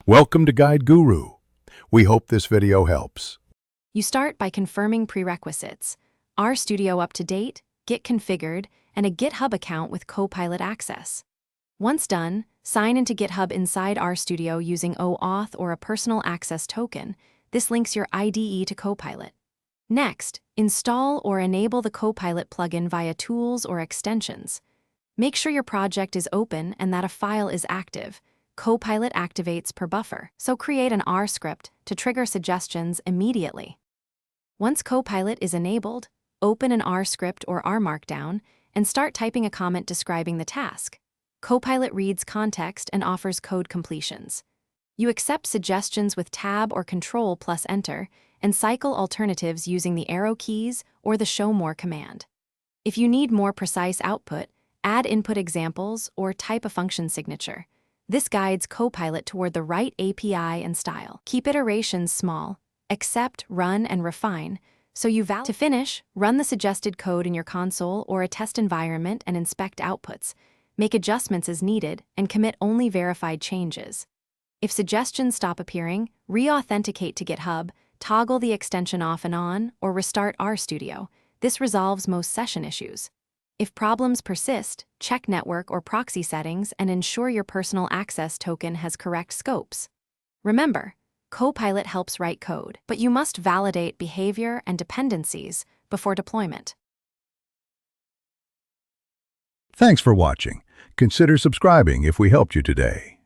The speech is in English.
Welcome to Guide Guru. We hope this video helps. You start by confirming prerequisites: Rstudio up to date, Git configured, and a GitHub account with Copilot access. Once done, sign into GitHub inside Rstudio using OAuth or a personal access token. This links your IDE to Copilot. Next, install or enable the Copilot plugin via tools or extensions. Make sure your project is open and that a file is active. Copilot activates per buffer, so create an R script to trigger suggestions immediately. Once Copilot is enabled, open an R script or R Markdown and start typing a comment describing the task. Copilot reads context and offers code completions. You accept suggestions with Tab or Control plus Enter and cycle alternatives using the arrow keys or the Show More command. If you need more precise output, add input examples or type a function signature. This guides Copilot toward the right API and style. Keep iterations small, accept, run, and refine, so you validate. To finish, run the suggested code in your console or a test environment and inspect outputs. Make adjustments as needed and commit only verified changes. If suggestions stop appearing, re-authenticate to GitHub, toggle the extension off and on, or restart Rstudio. This resolves most session issues. If problems persist, check network or proxy settings and ensure your personal access token has correct scopes. Remember, Copilot helps write code, but you must validate behavior and dependencies before deployment. Thanks for watching. Consider subscribing if we helped you today.